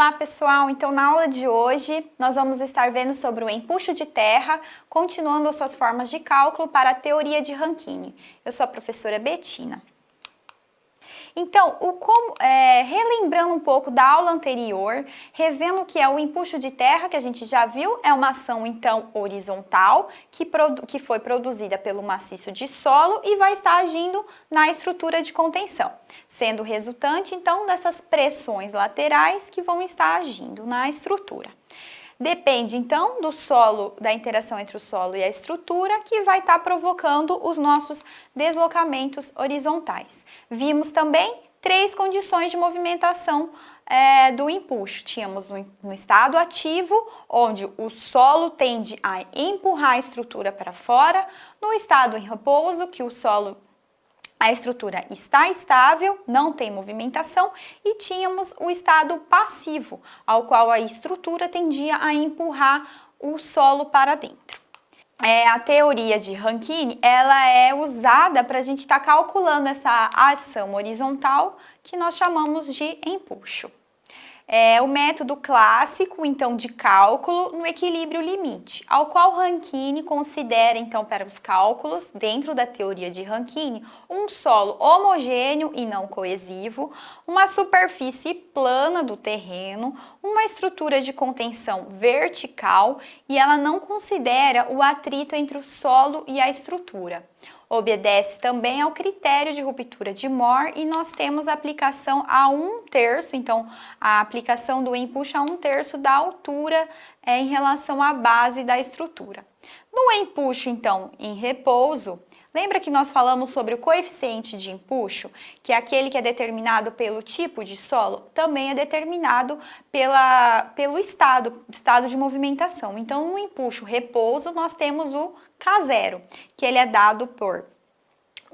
Olá pessoal, então na aula de hoje nós vamos estar vendo sobre o empuxo de terra, continuando suas formas de cálculo para a teoria de Rankine. Eu sou a professora Betina. Então, relembrando um pouco da aula anterior, revendo o que é o empuxo de terra, que a gente já viu, é uma ação então horizontal que foi produzida pelo maciço de solo e vai estar agindo na estrutura de contenção, sendo resultante então dessas pressões laterais que vão estar agindo na estrutura. Depende, então, do solo, da interação entre o solo e a estrutura, que vai estar provocando os nossos deslocamentos horizontais. Vimos também três condições de movimentação do empuxo. Tínhamos no estado ativo, onde o solo tende a empurrar a estrutura para fora. No estado em repouso, que a estrutura está estável, não tem movimentação, e tínhamos o estado passivo, ao qual a estrutura tendia a empurrar o solo para dentro. A teoria de Rankine, ela é usada para a gente estar calculando essa ação horizontal que nós chamamos de empuxo. É o método clássico, então, de cálculo no equilíbrio limite, ao qual Rankine considera, então, para os cálculos, dentro da teoria de Rankine, um solo homogêneo e não coesivo, uma superfície plana do terreno, uma estrutura de contenção vertical e ela não considera o atrito entre o solo e a estrutura. Obedece também ao critério de ruptura de Mohr e nós temos a aplicação a 1/3, então a aplicação do empuxo a 1/3 da altura em relação à base da estrutura. No empuxo, então, em repouso, lembra que nós falamos sobre o coeficiente de empuxo, que é aquele que é determinado pelo tipo de solo, também é determinado pelo estado de movimentação. Então, no empuxo repouso, nós temos o K0, que ele é dado por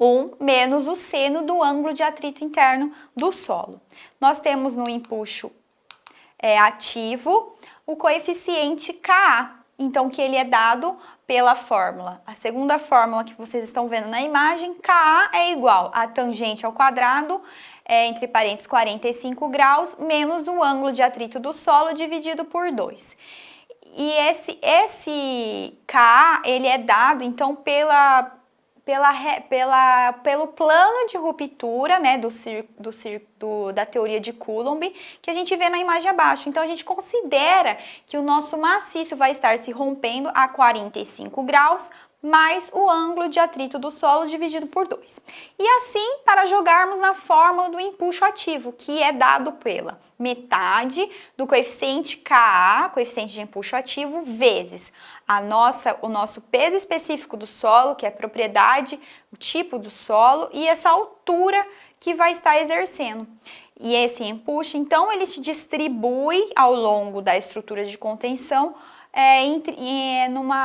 1 menos o seno do ângulo de atrito interno do solo. Nós temos no empuxo ativo o coeficiente Ka, então que ele é dado pela fórmula. A segunda fórmula que vocês estão vendo na imagem, Ka é igual a tangente ao quadrado, entre parênteses 45 graus, menos o ângulo de atrito do solo dividido por 2. E esse Ka, ele é dado, então, pelo plano de ruptura, né, da teoria de Coulomb, que a gente vê na imagem abaixo. Então, a gente considera que o nosso maciço vai estar se rompendo a 45 graus, mais o ângulo de atrito do solo dividido por 2. E assim, para jogarmos na fórmula do empuxo ativo, que é dado pela metade do coeficiente Ka, coeficiente de empuxo ativo, vezes o nosso peso específico do solo, que é a propriedade, o tipo do solo, e essa altura que vai estar exercendo. E esse empuxo, então, ele se distribui ao longo da estrutura de contenção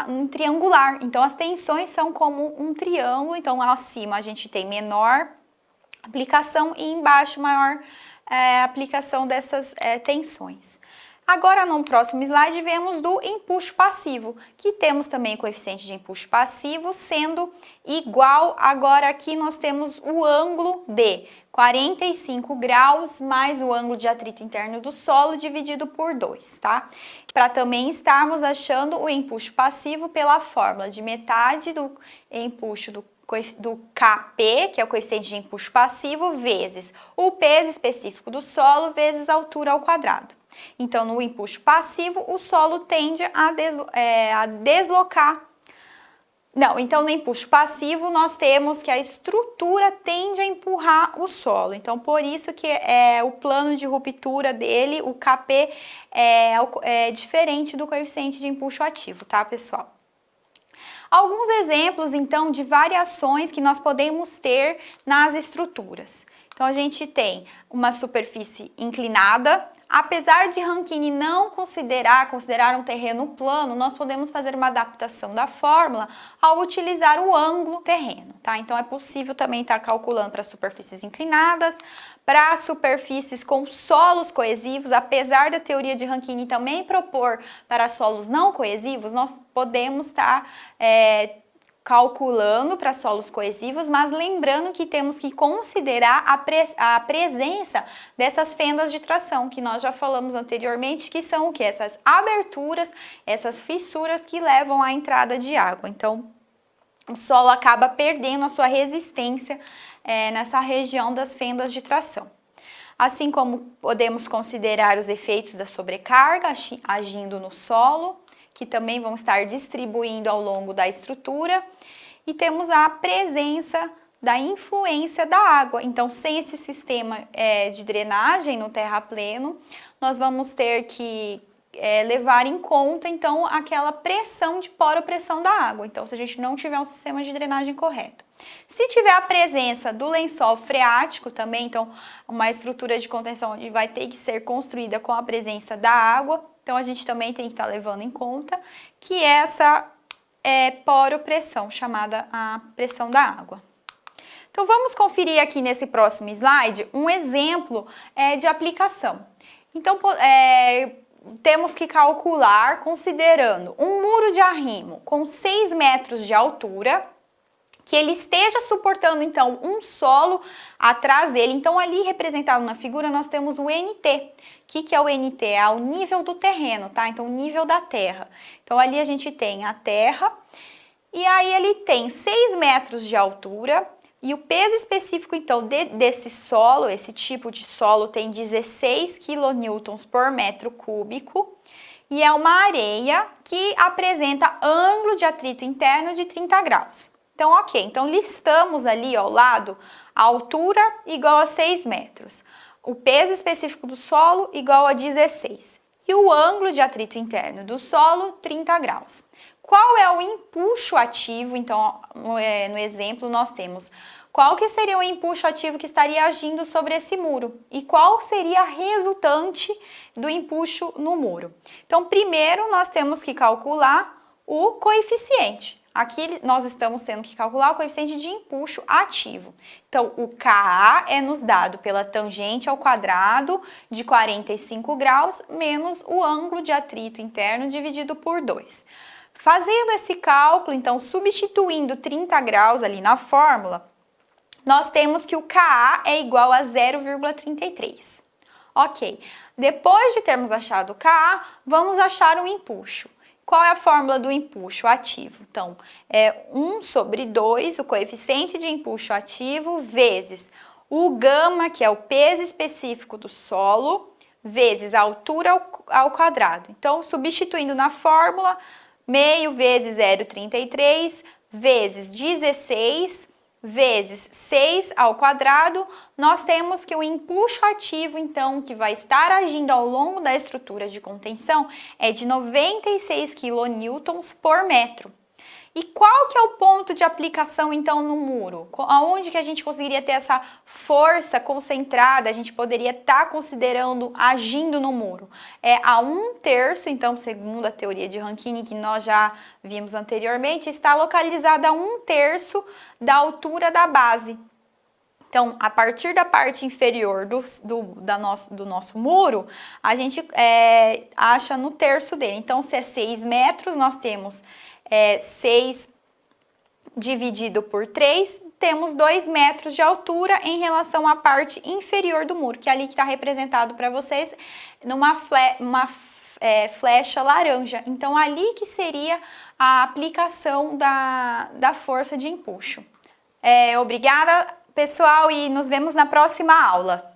num triangular. Então, as tensões são como um triângulo. Então, acima a gente tem menor aplicação e embaixo maior aplicação dessas tensões. Agora, no próximo slide, vemos do empuxo passivo, que temos também o coeficiente de empuxo passivo sendo igual, agora aqui nós temos o ângulo de 45 graus mais o ângulo de atrito interno do solo dividido por 2, tá? Para também estarmos achando o empuxo passivo pela fórmula de metade do empuxo do Kp, que é o coeficiente de empuxo passivo, vezes o peso específico do solo, vezes a altura ao quadrado. Então, no empuxo passivo, o solo tende a deslocar. Não, então no empuxo passivo nós temos que a estrutura tende a empurrar o solo. Então, por isso que o plano de ruptura dele, o Kp, é diferente do coeficiente de empuxo ativo, tá, pessoal? Alguns exemplos, então, de variações que nós podemos ter nas estruturas. Então, a gente tem uma superfície inclinada. Apesar de Rankine não considerar um terreno plano, nós podemos fazer uma adaptação da fórmula ao utilizar o ângulo terreno, tá? Então, é possível também estar calculando para superfícies inclinadas, para superfícies com solos coesivos. Apesar da teoria de Rankine também propor para solos não coesivos, nós podemos estar calculando para solos coesivos, mas lembrando que temos que considerar a presença dessas fendas de tração, que nós já falamos anteriormente, que são o quê? Essas aberturas, essas fissuras que levam à entrada de água. Então, o solo acaba perdendo a sua resistência nessa região das fendas de tração. Assim como podemos considerar os efeitos da sobrecarga agindo no solo, que também vão estar distribuindo ao longo da estrutura, e temos a presença da influência da água. Então, sem esse sistema de drenagem no terrapleno, nós vamos ter que levar em conta, então, aquela pressão de poropressão da água. Então, se a gente não tiver um sistema de drenagem correto. Se tiver a presença do lençol freático também, então, uma estrutura de contenção vai ter que ser construída com a presença da água. Então, a gente também tem que estar levando em conta que essa poropressão, chamada a pressão da água. Então, vamos conferir aqui nesse próximo slide um exemplo de aplicação. Então, temos que calcular, considerando um muro de arrimo com 6 metros de altura, que ele esteja suportando, então, um solo atrás dele. Então, ali representado na figura, nós temos o NT. O que é o NT? É o nível do terreno, tá? Então, o nível da terra. Então, ali a gente tem a terra, e aí ele tem 6 metros de altura, e o peso específico, então, desse solo, esse tipo de solo, tem 16 kN por metro cúbico, e é uma areia que apresenta ângulo de atrito interno de 30 graus. Então, ok, então listamos ali ao lado a altura igual a 6 metros, o peso específico do solo igual a 16 e o ângulo de atrito interno do solo 30 graus. Qual é o empuxo ativo? Então, no exemplo nós temos qual que seria o empuxo ativo que estaria agindo sobre esse muro e qual seria a resultante do empuxo no muro. Então, primeiro nós temos que calcular o coeficiente. Aqui nós estamos tendo que calcular o coeficiente de empuxo ativo. Então, o Ka é nos dado pela tangente ao quadrado de 45 graus menos o ângulo de atrito interno dividido por 2. Fazendo esse cálculo, então, substituindo 30 graus ali na fórmula, nós temos que o Ka é igual a 0,33. Ok, depois de termos achado o Ka, vamos achar o empuxo. Qual é a fórmula do empuxo ativo? Então, é 1 sobre 2, o coeficiente de empuxo ativo, vezes o gama, que é o peso específico do solo, vezes a altura ao quadrado. Então, substituindo na fórmula, meio vezes 0,33, vezes 16, vezes 6 ao quadrado, nós temos que o empuxo ativo, então, que vai estar agindo ao longo da estrutura de contenção é de 96 kN por metro. E qual que é o ponto de aplicação, então, no muro? Aonde que a gente conseguiria ter essa força concentrada, a gente poderia estar considerando agindo no muro? É a 1/3, então, segundo a teoria de Rankine, que nós já vimos anteriormente, está localizada a 1/3 da altura da base. Então, a partir da parte inferior do nosso muro, a gente acha no terço dele. Então, se é 6 metros, nós temos 6 dividido por 3, temos 2 metros de altura em relação à parte inferior do muro, que é ali que está representado para vocês numa flecha laranja. Então, ali que seria a aplicação da força de empuxo. Obrigada, pessoal, e nos vemos na próxima aula.